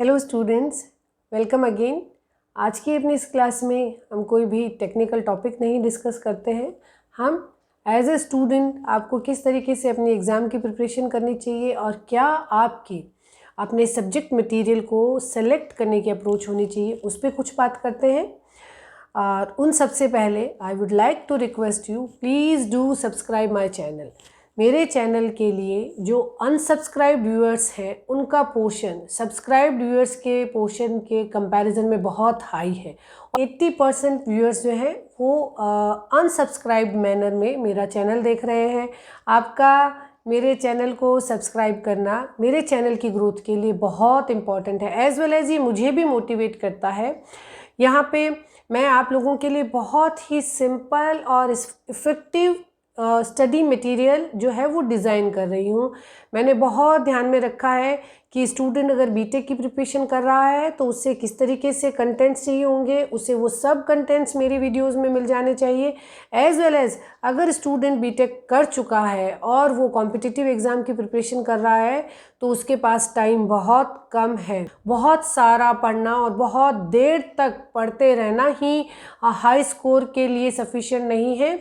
Hello students, welcome again. आज की अपनी इस क्लास में हम कोई भी टेक्निकल टॉपिक नहीं डिस्कस करते हैं। हम एज ए स्टूडेंट आपको किस तरीके से अपनी एग्ज़ाम की प्रिपरेशन करनी चाहिए और क्या आपकी अपने सब्जेक्ट मटेरियल को सेलेक्ट करने की अप्रोच होनी चाहिए, उस पर कुछ बात करते हैं। और उन सबसे पहले I would like to request you, please do subscribe my channel. मेरे चैनल के लिए जो अनसब्सक्राइब्ड व्यूअर्स हैं उनका पोर्शन सब्सक्राइब्ड व्यूअर्स के पोर्शन के कंपैरिजन में बहुत हाई है। 80% व्यूअर्स जो हैं वो अनसब्सक्राइब्ड मैनर में मेरा चैनल देख रहे हैं। आपका मेरे चैनल को सब्सक्राइब करना मेरे चैनल की ग्रोथ के लिए बहुत इम्पॉर्टेंट है, एज वेल एज़ ये मुझे भी मोटिवेट करता है। यहाँ पे मैं आप लोगों के लिए बहुत ही सिंपल और इफ़ेक्टिव स्टडी मटेरियल जो है वो डिज़ाइन कर रही हूँ। मैंने बहुत ध्यान में रखा है कि स्टूडेंट अगर बीटेक की प्रिपरेशन कर रहा है तो उससे किस तरीके से कंटेंट्स चाहिए होंगे, उसे वो सब कंटेंट्स मेरी वीडियोस में मिल जाने चाहिए। एज वेल एज़ अगर स्टूडेंट बीटेक कर चुका है और वो कॉम्पिटिटिव एग्ज़ाम की प्रिपरेशन कर रहा है तो उसके पास टाइम बहुत कम है। बहुत सारा पढ़ना और बहुत देर तक पढ़ते रहना ही हाई स्कोर के लिए सफिशिएंट नहीं है।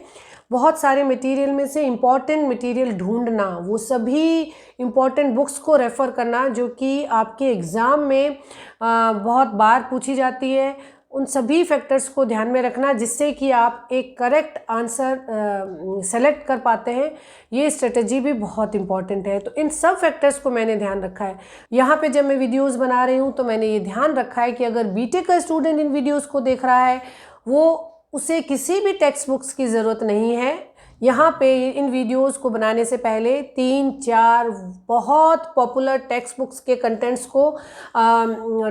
बहुत सारे मटेरियल में से इम्पॉर्टेंट मटेरियल ढूंढना, वो सभी इम्पॉर्टेंट बुक्स को रेफ़र करना जो कि आपके एग्ज़ाम में बहुत बार पूछी जाती है, उन सभी फैक्टर्स को ध्यान में रखना जिससे कि आप एक करेक्ट आंसर सेलेक्ट कर पाते हैं। ये स्ट्रेटजी भी बहुत इंपॉर्टेंट है। तो इन सब फैक्टर्स को मैंने ध्यान रखा है। यहाँ पे जब मैं वीडियोस बना रही हूँ तो मैंने ये ध्यान रखा है कि अगर बीटेक का स्टूडेंट इन वीडियोस को देख रहा है उसे किसी भी टेक्स्ट बुक्स की ज़रूरत नहीं है। यहाँ पे इन वीडियोस को बनाने से पहले 3-4 बहुत पॉपुलर टेक्स्ट बुक्स के कंटेंट्स को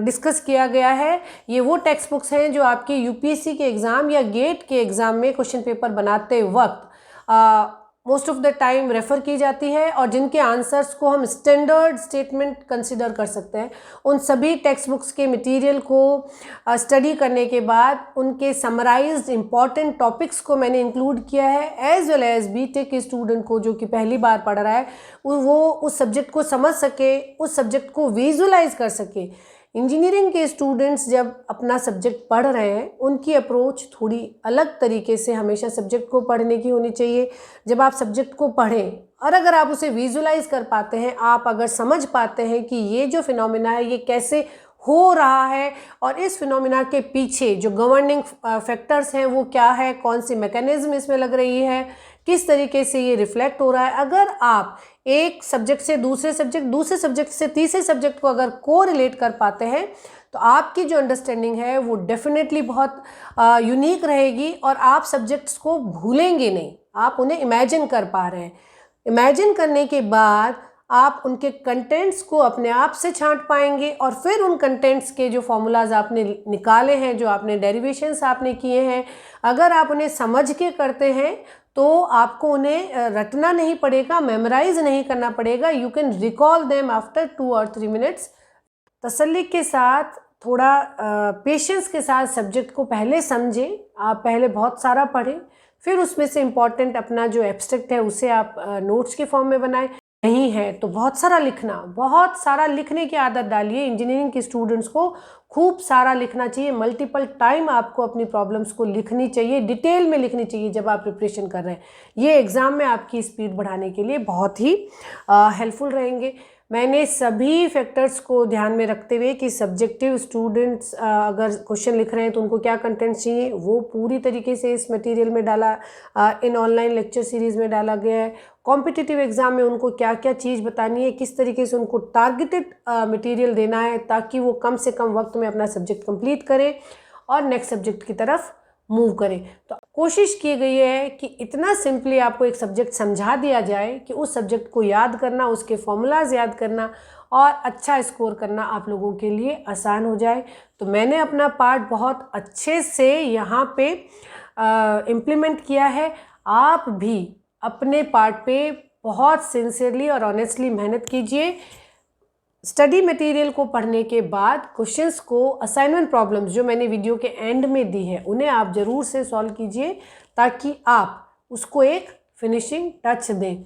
डिस्कस किया गया है। ये वो टेक्स्ट बुक्स हैं जो आपके यूपीएससी के एग्ज़ाम या गेट के एग्ज़ाम में क्वेश्चन पेपर बनाते वक्त most of the time refer की जाती है और जिनके आंसर्स को हम स्टैंडर्ड स्टेटमेंट कंसिडर कर सकते हैं। उन सभी टेक्स्ट बुक्स के मटेरियल को स्टडी करने के बाद उनके समराइज्ड इम्पॉर्टेंट टॉपिक्स को मैंने इंक्लूड किया है, एज वेल एज बीटेक के स्टूडेंट को जो कि पहली बार पढ़ रहा है वो उस सब्जेक्ट को समझ सके, उस सब्जेक्ट को विजुलाइज कर सके। इंजीनियरिंग के स्टूडेंट्स जब अपना सब्जेक्ट पढ़ रहे हैं उनकी अप्रोच थोड़ी अलग तरीके से हमेशा सब्जेक्ट को पढ़ने की होनी चाहिए। जब आप सब्जेक्ट को पढ़ें और अगर आप उसे विजुलाइज कर पाते हैं, आप अगर समझ पाते हैं कि ये जो फिनोमिना है ये कैसे हो रहा है और इस फिनोमिना के पीछे जो गवर्निंग फैक्टर्स हैं वो क्या है, कौन सी मैकेनिज्म इसमें लग रही है, किस तरीके से ये रिफ्लेक्ट हो रहा है। अगर आप एक सब्जेक्ट से दूसरे सब्जेक्ट से तीसरे सब्जेक्ट को अगर कोरिलेट कर पाते हैं तो आपकी जो अंडरस्टैंडिंग है वो डेफिनेटली बहुत यूनिक रहेगी और आप सब्जेक्ट्स को भूलेंगे नहीं, आप उन्हें इमेजिन कर पा रहे हैं। इमेजिन करने के बाद आप उनके कंटेंट्स को अपने आप से छांट पाएंगे और फिर उन कंटेंट्स के जो फॉर्मूलाज आपने निकाले हैं, जो आपने डेरिवेशंस आपने किए हैं, अगर आप उन्हें समझ के करते हैं तो आपको उन्हें रटना नहीं पड़ेगा, मेमोराइज नहीं करना पड़ेगा। You can recall them after 2 और 3 मिनट्स। तसल्ली के साथ, थोड़ा पेशेंस के साथ सब्जेक्ट को पहले समझें। आप पहले बहुत सारा पढ़ें, फिर उसमें से इम्पॉर्टेंट अपना जो एब्स्ट्रैक्ट है उसे आप नोट्स के फॉर्म में बनाएं। नहीं है तो बहुत सारा लिखने की आदत डालिए। इंजीनियरिंग के स्टूडेंट्स को खूब सारा लिखना चाहिए। मल्टीपल टाइम आपको अपनी प्रॉब्लम्स को लिखनी चाहिए, डिटेल में लिखनी चाहिए जब आप प्रिपरेशन कर रहे हैं। ये एग्ज़ाम में आपकी स्पीड बढ़ाने के लिए बहुत ही हेल्पफुल रहेंगे। मैंने सभी फैक्टर्स को ध्यान में रखते हुए कि सब्जेक्टिव स्टूडेंट्स अगर क्वेश्चन लिख रहे हैं तो उनको क्या कंटेंट चाहिए वो पूरी तरीके से इस मटेरियल में डाला, इन ऑनलाइन लेक्चर सीरीज़ में डाला गया है। कॉम्पिटिटिव एग्ज़ाम में उनको क्या क्या चीज़ बतानी है, किस तरीके से उनको टारगेटेड मटेरियल देना है ताकि वो कम से कम वक्त में अपना सब्जेक्ट कंप्लीट करें और नेक्स्ट सब्जेक्ट की तरफ मूव करें। तो कोशिश की गई है कि इतना सिंपली आपको एक सब्जेक्ट समझा दिया जाए कि उस सब्जेक्ट को याद करना, उसके फॉर्मूलाज याद करना और अच्छा स्कोर करना आप लोगों के लिए आसान हो जाए। तो मैंने अपना पार्ट बहुत अच्छे से यहाँ पे इम्प्लीमेंट किया है। आप भी अपने पार्ट पे बहुत सिंसियरली और ऑनेस्टली मेहनत कीजिए। स्टडी मटेरियल को पढ़ने के बाद क्वेश्चंस को, असाइनमेंट प्रॉब्लम्स जो मैंने वीडियो के एंड में दी है उन्हें आप ज़रूर से सॉल्व कीजिए ताकि आप उसको एक फिनिशिंग टच दें।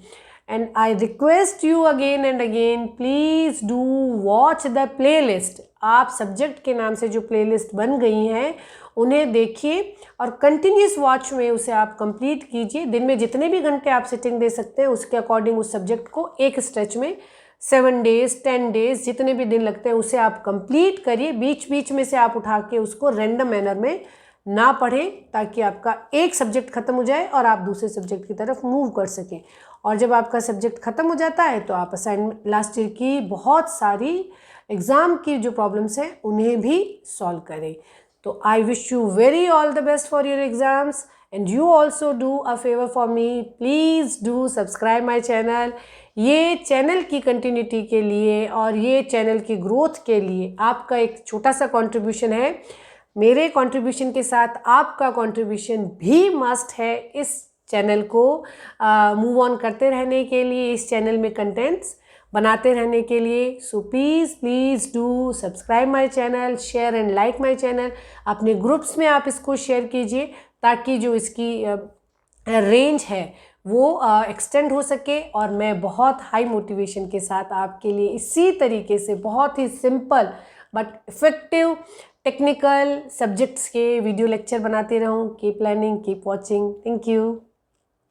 And I request you again and again, please do watch the playlist. आप सब्जेक्ट के नाम से जो प्लेलिस्ट बन गई हैं उन्हें देखिए और कंटिन्यूस वॉच में उसे आप कंप्लीट कीजिए। दिन में जितने भी घंटे आप सिटिंग दे सकते हैं उसके अकॉर्डिंग उस सब्जेक्ट को एक स्ट्रेच में 7 डेज 10 डेज जितने भी दिन लगते हैं उसे आप कंप्लीट करिए। बीच बीच में से आप उठा के उसको रैंडम मैनर में ना पढ़ें ताकि आपका एक सब्जेक्ट खत्म हो जाए और आप दूसरे सब्जेक्ट की तरफ मूव कर सकें। और जब आपका सब्जेक्ट खत्म हो जाता है तो आप असाइनमेंट लास्ट ईयर की बहुत सारी एग्ज़ाम की जो प्रॉब्लम्स हैं उन्हें भी सॉल्व करें। तो I wish you very all the best for your exams and you also do a favour for me, please do subscribe my channel. ये चैनल की कंटिन्यूटी के लिए और ये चैनल की ग्रोथ के लिए आपका एक छोटा सा कंट्रीब्यूशन है। मेरे कंट्रीब्यूशन के साथ आपका कंट्रीब्यूशन भी मस्ट है इस चैनल को मूव ऑन करते रहने के लिए, इस चैनल में कंटेंट्स बनाते रहने के लिए। So please do subscribe my channel, share and like my channel. अपने ग्रुप्स में आप इसको शेयर कीजिए ताकि जो इसकी रेंज है वो एक्सटेंड हो सके और मैं बहुत हाई मोटिवेशन के साथ आपके लिए इसी तरीके से बहुत ही simple but effective technical subjects के वीडियो लेक्चर बनाते रहूं। Keep learning, keep watching. Thank you.